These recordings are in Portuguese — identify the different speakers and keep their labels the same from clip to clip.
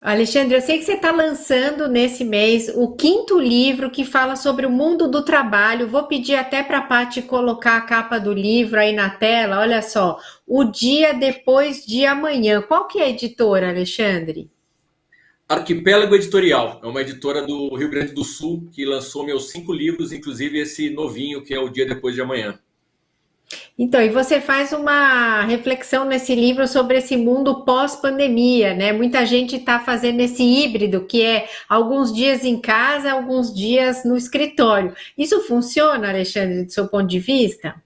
Speaker 1: Alexandre, eu sei que você está lançando nesse mês o quinto livro que fala sobre o mundo do trabalho. Vou pedir até para a Paty colocar a capa do livro aí na tela. Olha só, O Dia Depois de Amanhã. Qual que é a editora, Alexandre?
Speaker 2: Arquipélago Editorial é uma editora do Rio Grande do Sul que lançou meus 5 livros, inclusive esse novinho que é O Dia Depois de Amanhã.
Speaker 1: Então, e você faz uma reflexão nesse livro sobre esse mundo pós-pandemia, né? Muita gente está fazendo esse híbrido, que é alguns dias em casa, alguns dias no escritório. Isso funciona, Alexandre, do seu ponto de vista?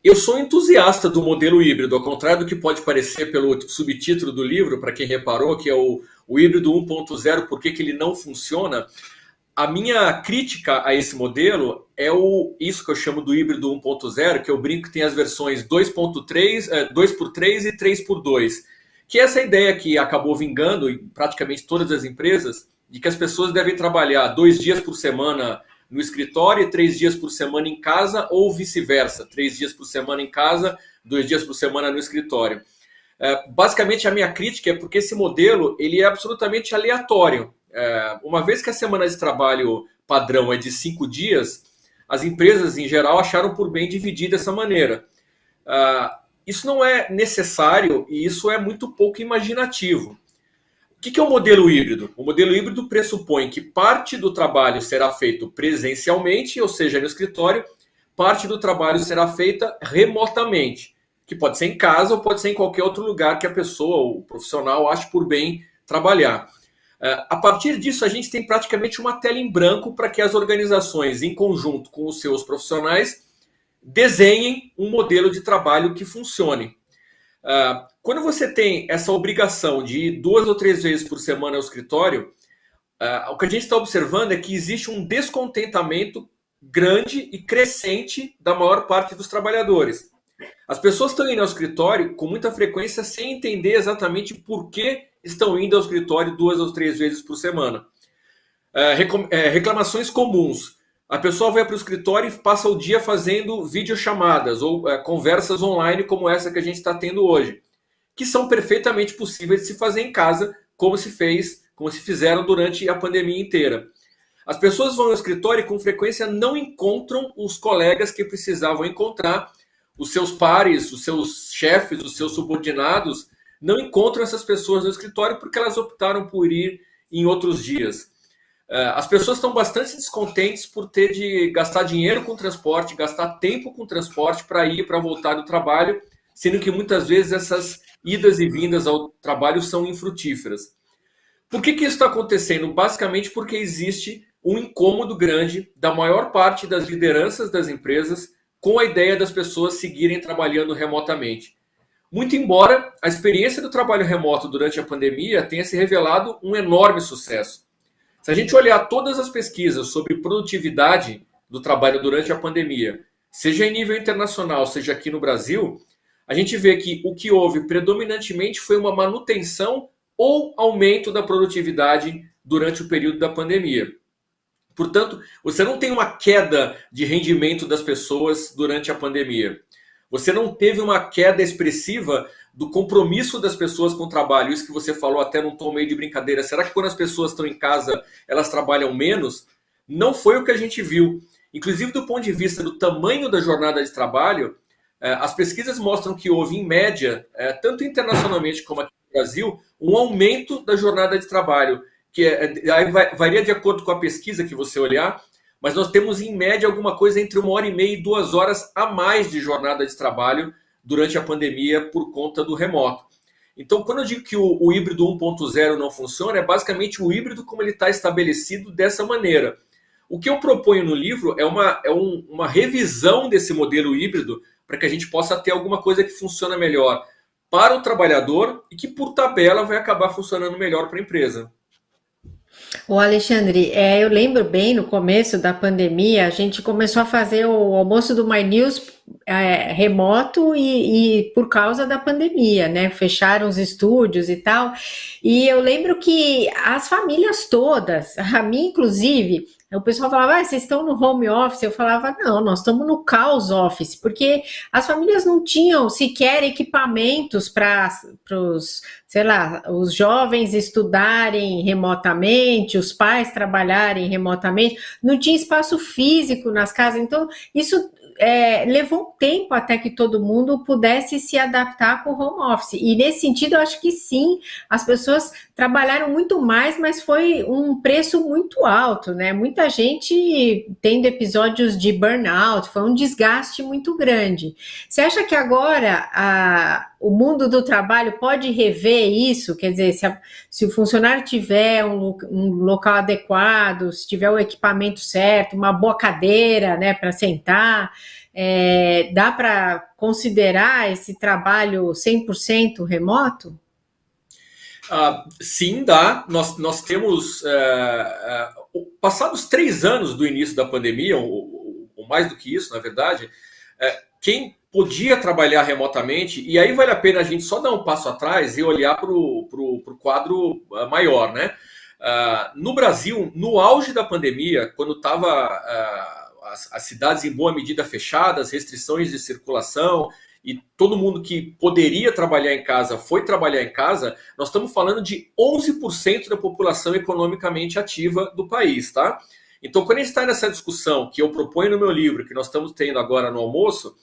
Speaker 2: Eu sou entusiasta do modelo híbrido, ao contrário do que pode parecer pelo subtítulo do livro, para quem reparou, que é o híbrido 1.0, por que ele não funciona. A minha crítica a esse modelo é isso que eu chamo do híbrido 1.0, que eu brinco que tem as versões 2.3, 2x3 e 3x2, que é essa ideia que acabou vingando em praticamente todas as empresas, de que as pessoas devem trabalhar 2 dias por semana no escritório e 3 dias por semana em casa, ou vice-versa, 3 dias por semana em casa, 2 dias por semana no escritório. Basicamente, a minha crítica é porque esse modelo ele é absolutamente aleatório. Uma vez que a semana de trabalho padrão é de 5 dias, as empresas em geral acharam por bem dividir dessa maneira. Isso não é necessário e isso é muito pouco imaginativo. O que é o modelo híbrido? O modelo híbrido pressupõe que parte do trabalho será feito presencialmente, ou seja, no escritório, parte do trabalho será feita remotamente, que pode ser em casa ou pode ser em qualquer outro lugar que a pessoa, o profissional, ache por bem trabalhar. A partir disso, a gente tem praticamente uma tela em branco para que as organizações, em conjunto com os seus profissionais, desenhem um modelo de trabalho que funcione. Quando você tem essa obrigação de ir 2 ou 3 vezes por semana ao escritório, o que a gente está observando é que existe um descontentamento grande e crescente da maior parte dos trabalhadores. As pessoas estão indo ao escritório com muita frequência sem entender exatamente por que estão indo ao escritório 2 ou 3 vezes por semana. Reclamações comuns. A pessoa vai para o escritório e passa o dia fazendo videochamadas ou conversas online como essa que a gente está tendo hoje, que são perfeitamente possíveis de se fazer em casa, como se fizeram durante a pandemia inteira. As pessoas vão ao escritório e com frequência não encontram os colegas que precisavam encontrar, os seus pares, os seus chefes, os seus subordinados, não encontram essas pessoas no escritório porque elas optaram por ir em outros dias. As pessoas estão bastante descontentes por ter de gastar dinheiro com transporte, gastar tempo com transporte para ir e para voltar do trabalho, sendo que muitas vezes essas idas e vindas ao trabalho são infrutíferas. Por que isso está acontecendo? Basicamente porque existe um incômodo grande da maior parte das lideranças das empresas com a ideia das pessoas seguirem trabalhando remotamente. Muito embora a experiência do trabalho remoto durante a pandemia tenha se revelado um enorme sucesso. Se a gente olhar todas as pesquisas sobre produtividade do trabalho durante a pandemia, seja em nível internacional, seja aqui no Brasil, a gente vê que o que houve predominantemente foi uma manutenção ou aumento da produtividade durante o período da pandemia. Portanto, você não tem uma queda de rendimento das pessoas durante a pandemia. Você não teve uma queda expressiva do compromisso das pessoas com o trabalho. Isso que você falou até num tom meio de brincadeira. Será que quando as pessoas estão em casa, elas trabalham menos? Não foi o que a gente viu. Inclusive, do ponto de vista do tamanho da jornada de trabalho, as pesquisas mostram que houve, em média, tanto internacionalmente como aqui no Brasil, um aumento da jornada de trabalho, que aí varia de acordo com a pesquisa que você olhar, mas nós temos, em média, alguma coisa entre 1 hora e meia e 2 horas a mais de jornada de trabalho durante a pandemia por conta do remoto. Então, quando eu digo que o híbrido 1.0 não funciona, é basicamente o híbrido como ele está estabelecido dessa maneira. O que eu proponho no livro é uma revisão desse modelo híbrido para que a gente possa ter alguma coisa que funcione melhor para o trabalhador e que, por tabela, vai acabar funcionando melhor para a empresa.
Speaker 1: Ô Alexandre, eu lembro bem no começo da pandemia, a gente começou a fazer o almoço do My News remoto e por causa da pandemia, né? Fecharam os estúdios e tal. E eu lembro que as famílias todas, a mim inclusive, o pessoal falava, vocês estão no home office? Eu falava, não, nós estamos no caos office, porque as famílias não tinham sequer equipamentos para os, sei lá, os jovens estudarem remotamente, os pais trabalharem remotamente, não tinha espaço físico nas casas, então isso levou um tempo até que todo mundo pudesse se adaptar com o home office. E nesse sentido, eu acho que sim, as pessoas trabalharam muito mais, mas foi um preço muito alto, né? Muita gente tendo episódios de burnout, foi um desgaste muito grande. Você acha que agora o mundo do trabalho pode rever isso? Quer dizer, se o funcionário tiver um local adequado, se tiver o equipamento certo, uma boa cadeira, né, para sentar, dá para considerar esse trabalho 100% remoto?
Speaker 2: Sim, dá. Nós temos, passados 3 anos do início da pandemia, ou mais do que isso, na verdade, quem podia trabalhar remotamente, e aí vale a pena a gente só dar um passo atrás e olhar para o quadro maior, né? No Brasil, no auge da pandemia, quando estava as cidades em boa medida fechadas, restrições de circulação, e todo mundo que poderia trabalhar em casa foi trabalhar em casa, nós estamos falando de 11% da população economicamente ativa do país, tá? Então, quando a gente está nessa discussão que eu proponho no meu livro, que nós estamos tendo agora no almoço,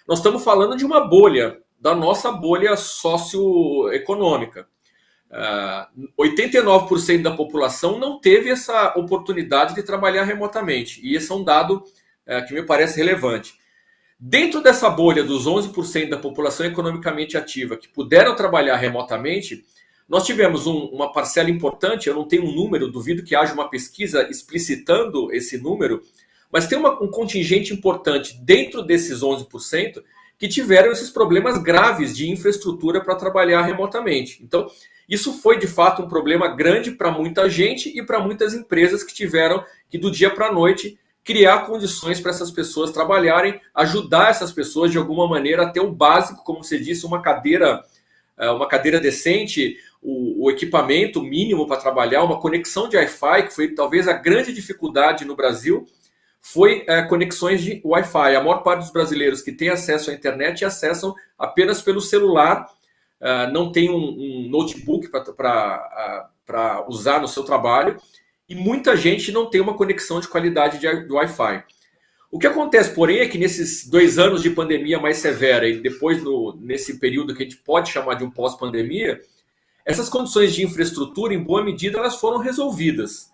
Speaker 2: nós estamos falando de uma bolha, da nossa bolha socioeconômica. 89% da população não teve essa oportunidade de trabalhar remotamente, e esse é um dado que me parece relevante. Dentro dessa bolha dos 11% da população economicamente ativa que puderam trabalhar remotamente, nós tivemos uma parcela importante, eu não tenho um número, duvido que haja uma pesquisa explicitando esse número, mas tem um contingente importante dentro desses 11% que tiveram esses problemas graves de infraestrutura para trabalhar remotamente. Então, isso foi de fato um problema grande para muita gente e para muitas empresas que tiveram que do dia para a noite criar condições para essas pessoas trabalharem, ajudar essas pessoas de alguma maneira a ter o básico, como você disse, uma cadeira decente, o equipamento mínimo para trabalhar, uma conexão de Wi-Fi, que foi talvez a grande dificuldade no Brasil, foi conexões de Wi-Fi. A maior parte dos brasileiros que tem acesso à internet acessam apenas pelo celular, não tem um notebook para usar no seu trabalho, e muita gente não tem uma conexão de qualidade de Wi-Fi. O que acontece, porém, é que nesses 2 anos de pandemia mais severa e depois nesse período que a gente pode chamar de um pós-pandemia, essas condições de infraestrutura, em boa medida, elas foram resolvidas.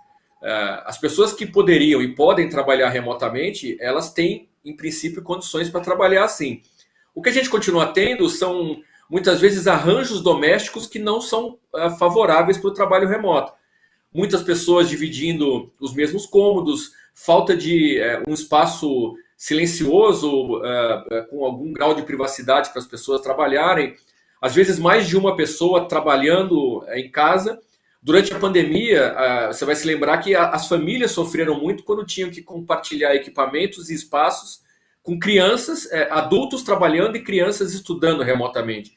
Speaker 2: As pessoas que poderiam e podem trabalhar remotamente, elas têm, em princípio, condições para trabalhar assim. O que a gente continua tendo são, muitas vezes, arranjos domésticos que não são favoráveis para o trabalho remoto. Muitas pessoas dividindo os mesmos cômodos, falta de um espaço silencioso, com algum grau de privacidade para as pessoas trabalharem. Às vezes, mais de uma pessoa trabalhando em casa. Durante a pandemia, você vai se lembrar que as famílias sofreram muito quando tinham que compartilhar equipamentos e espaços com crianças, adultos trabalhando e crianças estudando remotamente.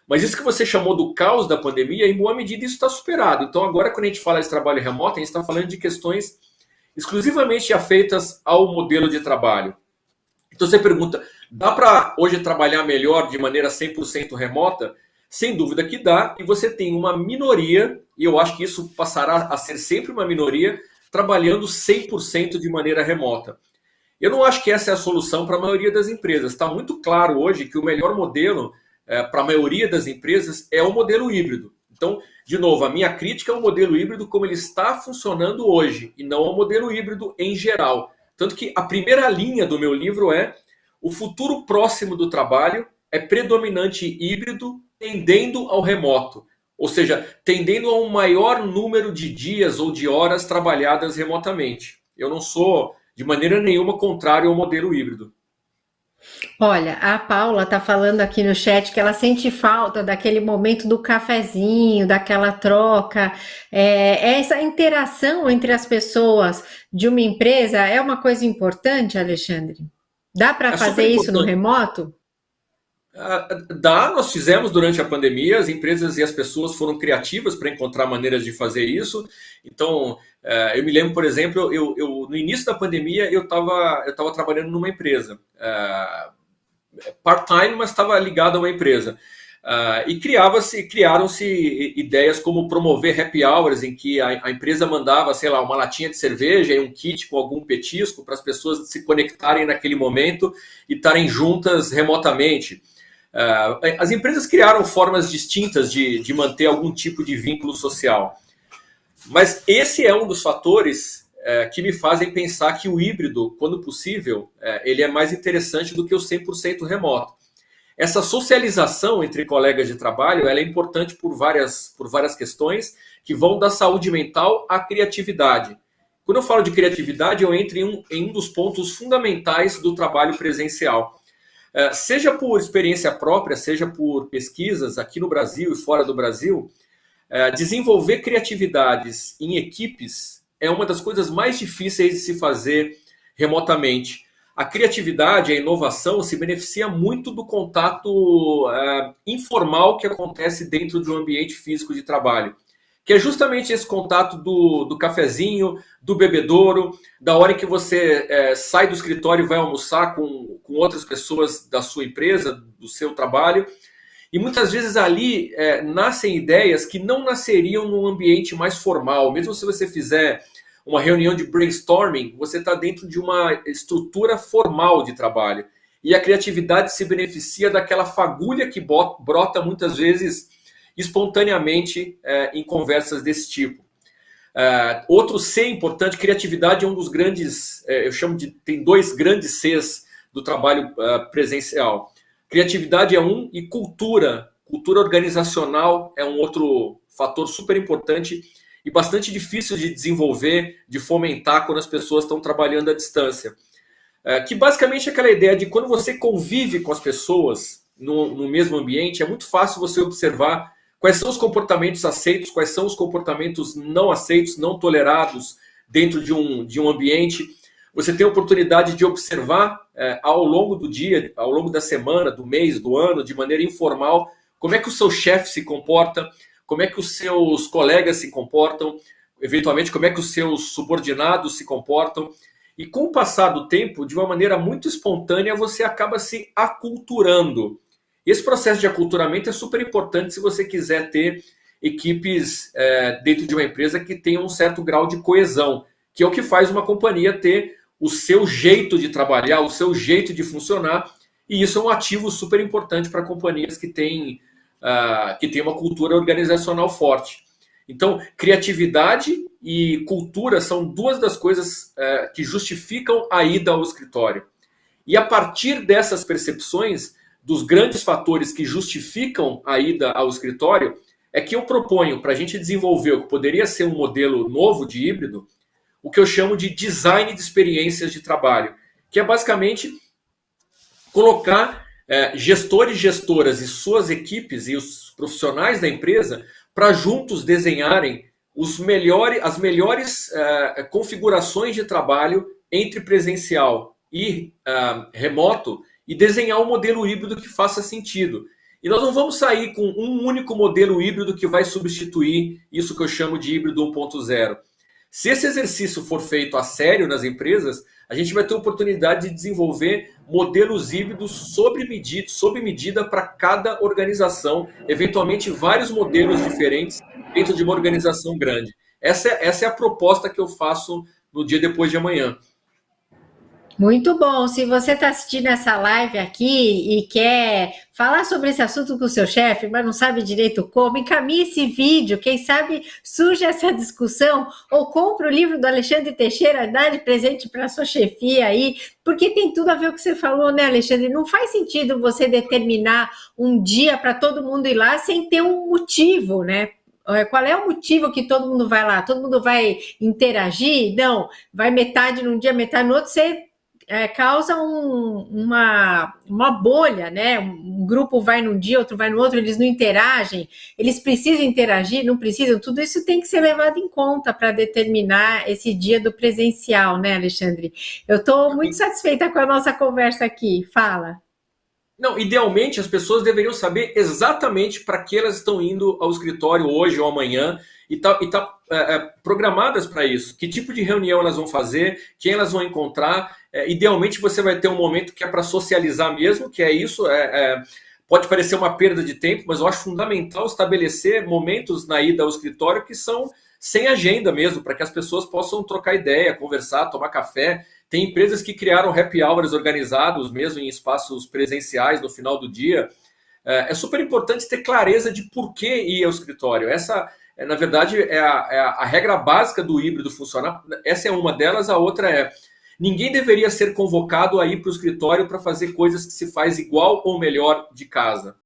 Speaker 2: Mas isso que você chamou do caos da pandemia, em boa medida isso está superado. Então agora, quando a gente fala de trabalho remoto, a gente está falando de questões exclusivamente afeitas ao modelo de trabalho. Então você pergunta, dá para hoje trabalhar melhor de maneira 100% remota? Sem dúvida que dá, e você tem uma minoria, e eu acho que isso passará a ser sempre uma minoria, trabalhando 100% de maneira remota. Eu não acho que essa é a solução para a maioria das empresas. Está muito claro hoje que o melhor modelo para a maioria das empresas é o modelo híbrido. Então, de novo, a minha crítica é o modelo híbrido como ele está funcionando hoje, e não ao modelo híbrido em geral. Tanto que a primeira linha do meu livro é: o futuro próximo do trabalho é predominante híbrido, tendendo ao remoto. Ou seja, tendendo a um maior número de dias ou de horas trabalhadas remotamente. Eu não sou, de maneira nenhuma, contrário ao modelo híbrido.
Speaker 1: Olha, a Paula tá falando aqui no chat que ela sente falta daquele momento do cafezinho, daquela troca. Essa interação entre as pessoas de uma empresa é uma coisa importante, Alexandre? Dá para
Speaker 2: É super
Speaker 1: fazer isso no
Speaker 2: importante.
Speaker 1: remoto?
Speaker 2: Nós fizemos durante a pandemia, as empresas e as pessoas foram criativas para encontrar maneiras de fazer isso. Então, eu me lembro, por exemplo, no início da pandemia eu tava trabalhando numa empresa, part-time, mas estava ligado a uma empresa. E criaram-se ideias como promover happy hours, em que a empresa mandava, sei lá, uma latinha de cerveja e um kit com algum petisco para as pessoas se conectarem naquele momento e estarem juntas remotamente. As empresas criaram formas distintas de manter algum tipo de vínculo social. Mas esse é um dos fatores que me fazem pensar que o híbrido, quando possível, ele é mais interessante do que o 100% remoto. Essa socialização entre colegas de trabalho ela é importante por várias questões que vão da saúde mental à criatividade. Quando eu falo de criatividade, eu entro em um dos pontos fundamentais do trabalho presencial. Seja por experiência própria, seja por pesquisas aqui no Brasil e fora do Brasil, desenvolver criatividades em equipes é uma das coisas mais difíceis de se fazer remotamente. A criatividade, a inovação se beneficia muito do contato informal que acontece dentro de um ambiente físico de trabalho, que é justamente esse contato do cafezinho, do bebedouro, da hora em que você sai do escritório e vai almoçar com outras pessoas da sua empresa, do seu trabalho. E muitas vezes ali nascem ideias que não nasceriam num ambiente mais formal. Mesmo se você fizer uma reunião de brainstorming, você está dentro de uma estrutura formal de trabalho. E a criatividade se beneficia daquela fagulha que brota muitas vezes espontaneamente em conversas desse tipo. Outro C importante, criatividade é um dos grandes, eu chamo de, tem dois grandes Cs do trabalho presencial. Criatividade é um e cultura organizacional é um outro fator super importante e bastante difícil de desenvolver, de fomentar quando as pessoas estão trabalhando à distância. Que basicamente é aquela ideia de quando você convive com as pessoas no mesmo ambiente, é muito fácil você observar quais são os comportamentos aceitos, quais são os comportamentos não aceitos, não tolerados dentro de um ambiente. Você tem a oportunidade de observar ao longo do dia, ao longo da semana, do mês, do ano, de maneira informal, como é que o seu chefe se comporta, como é que os seus colegas se comportam, eventualmente como é que os seus subordinados se comportam. E com o passar do tempo, de uma maneira muito espontânea, você acaba se aculturando. Esse processo de aculturamento é super importante se você quiser ter equipes dentro de uma empresa que tenham um certo grau de coesão, que é o que faz uma companhia ter o seu jeito de trabalhar, o seu jeito de funcionar, e isso é um ativo super importante para companhias que têm uma cultura organizacional forte. Então, criatividade e cultura são duas das coisas que justificam a ida ao escritório. E a partir dessas percepções, dos grandes fatores que justificam a ida ao escritório, é que eu proponho para a gente desenvolver o que poderia ser um modelo novo de híbrido, o que eu chamo de design de experiências de trabalho, que é basicamente colocar gestores, gestoras e suas equipes e os profissionais da empresa para juntos desenharem as melhores configurações de trabalho entre presencial e remoto e desenhar um modelo híbrido que faça sentido. E nós não vamos sair com um único modelo híbrido que vai substituir isso que eu chamo de híbrido 1.0. Se esse exercício for feito a sério nas empresas, a gente vai ter a oportunidade de desenvolver modelos híbridos sob medida para cada organização, eventualmente vários modelos diferentes dentro de uma organização grande. Essa é a proposta que eu faço no dia depois de amanhã.
Speaker 1: Muito bom. Se você está assistindo essa live aqui e quer falar sobre esse assunto com o seu chefe, mas não sabe direito como, encaminhe esse vídeo. Quem sabe surge essa discussão ou compre o livro do Alexandre Teixeira, dá de presente para a sua chefia aí, porque tem tudo a ver com o que você falou, né, Alexandre? Não faz sentido você determinar um dia para todo mundo ir lá sem ter um motivo, né? Qual é o motivo que todo mundo vai lá? Todo mundo vai interagir? Não, vai metade num dia, metade no outro, você causa uma bolha, né? Um grupo vai num dia, outro vai no outro, eles não interagem, eles precisam interagir, não precisam, tudo isso tem que ser levado em conta para determinar esse dia do presencial, né, Alexandre? Eu estou muito satisfeita com a nossa conversa aqui. Fala.
Speaker 2: Não, idealmente as pessoas deveriam saber exatamente para que elas estão indo ao escritório hoje ou amanhã e tá programadas para isso. Que tipo de reunião elas vão fazer, quem elas vão encontrar. Idealmente você vai ter um momento que é para socializar mesmo, que é isso. Pode parecer uma perda de tempo, mas eu acho fundamental estabelecer momentos na ida ao escritório que são sem agenda mesmo, para que as pessoas possam trocar ideia, conversar, tomar café. Tem empresas que criaram happy hours organizados mesmo em espaços presenciais no final do dia. É super importante ter clareza de por que ir ao escritório. Essa, na verdade, é a regra básica do híbrido funcionar. Essa é uma delas, a outra é: ninguém deveria ser convocado a ir para o escritório para fazer coisas que se faz igual ou melhor de casa.